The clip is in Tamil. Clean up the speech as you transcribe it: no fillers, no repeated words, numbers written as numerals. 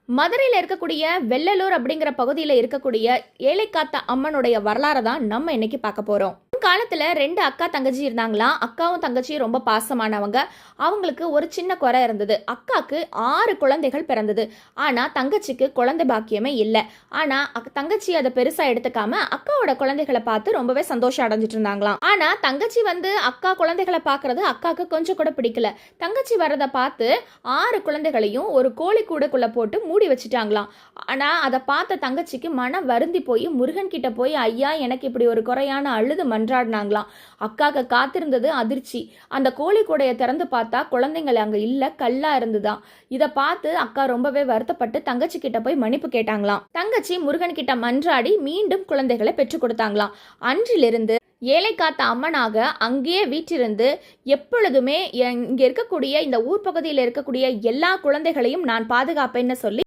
மதுரையில் இருக்கக்கூடிய வெள்ளலூர் அப்படிங்கிற பகுதியில் இருக்கக்கூடிய ஏழைக்காத்த அம்மனுடைய வரலாறை தான் நம்ம இன்னைக்கு பார்க்க போறோம். காலத்துல 2 அக்கா தங்கச்சி இருந்தாங்களாம். அக்காவும் தங்கச்சியும் ரொம்ப பாசமானவங்க. அவங்களுக்கு ஒரு சின்ன குறை இருந்தது. அக்காக்கு 6 குழந்தைகள் பிறந்தது. ஆனா தங்கச்சிக்கு குழந்தை பாக்கியமே இல்லை. ஆனா தங்கச்சி அதை பெருசா எடுத்துக்காம அக்காவோட குழந்தைகளை பார்த்து ரொம்பவே சந்தோஷம் அடைஞ்சிட்டு இருந்தாங்களாம். ஆனா தங்கச்சி அக்கா குழந்தைகளை பார்க்கறது அக்காக்கு கொஞ்சம் கூட பிடிக்கல. தங்கச்சி வரதை பார்த்து 6 குழந்தைகளையும் ஒரு கோழி கூடைக்குள்ள போட்டு மூடி வச்சுட்டாங்களாம். ஆனா அதை பார்த்த தங்கச்சிக்கு மனம் வருந்தி போய் முருகன் கிட்ட போய், ஐயா எனக்கு இப்படி ஒரு குறையான அழுது மன்றாடினாங்களாம். அக்காக்கு காத்திருந்தது அதிர்ச்சி. அந்த கோழி கூடையை திறந்து பார்த்தா குழந்தைங்கள் அங்க இல்ல, கல்லா இருந்துதான். இதை பார்த்து அக்கா ரொம்பவே வருத்தப்பட்டு தங்கச்சி கிட்ட போய் மன்னிப்பு கேட்டாங்களாம். தங்கச்சி முருகன் கிட்ட மன்றாடி மீண்டும் குழந்தைகளை பெற்றுக் கொடுத்தாங்களாம். அன்றிலிருந்து ஏழை காத்த அம்மனாக அங்கேயே வீற்றிருந்து எப்பொழுதுமே இங்க இருக்கக்கூடிய இந்த ஊர் பகுதியில் இருக்கக்கூடிய எல்லா குழந்தைகளையும் நான் பாதுகாப்பேன்னு சொல்லி